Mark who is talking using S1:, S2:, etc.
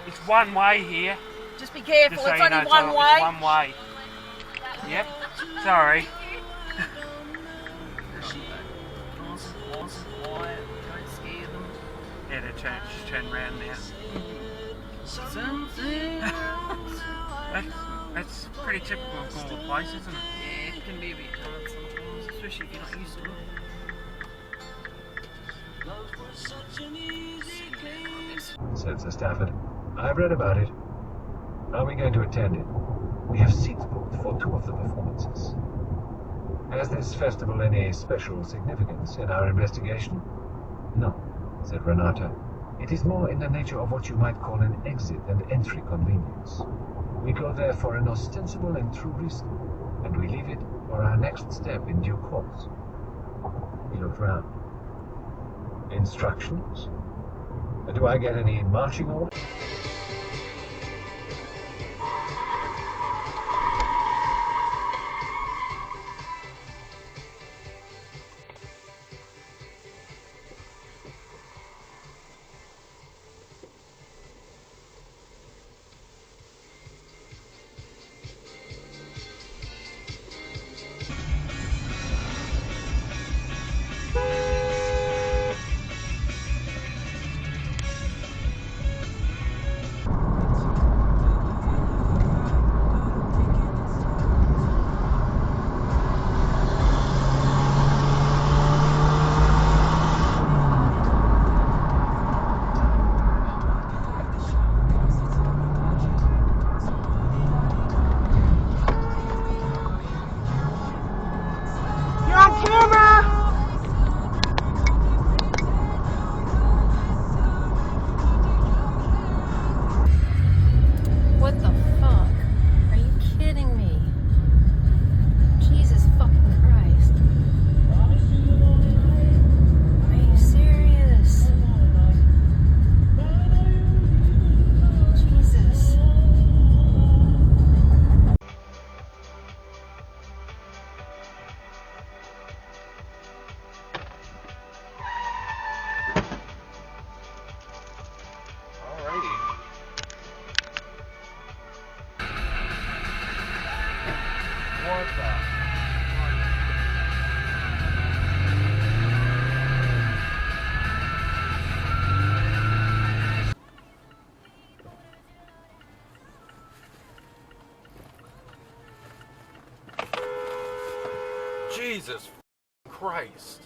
S1: It's one way here.
S2: Just be careful,
S1: Just so
S2: it's
S1: you
S2: only
S1: know,
S2: one way.
S1: It's one way. Yep. Sorry.
S2: Nice and quiet, don't scare them.
S1: Yeah, they're just turn around now.
S2: Something
S1: That's pretty typical of Gawler Place, isn't it?
S2: Yeah, it can be a bit hard sometimes, especially if you're not used to it.
S3: Said Sir Stafford. I've read about it. Are we going to attend it? We have seats booked for 2 of the performances. Has this festival any special significance in our investigation? No, said Renata. It is more in the nature of what you might call an exit and entry convenience. We go there for an ostensible and true reason, and we leave it for our next step in due course. He looked round. Instructions? Do I get any marching orders?
S4: What the fuck? Are you kidding me? Jesus fucking Christ. Are you serious? Jesus.
S1: Alrighty. What the? Jesus Christ.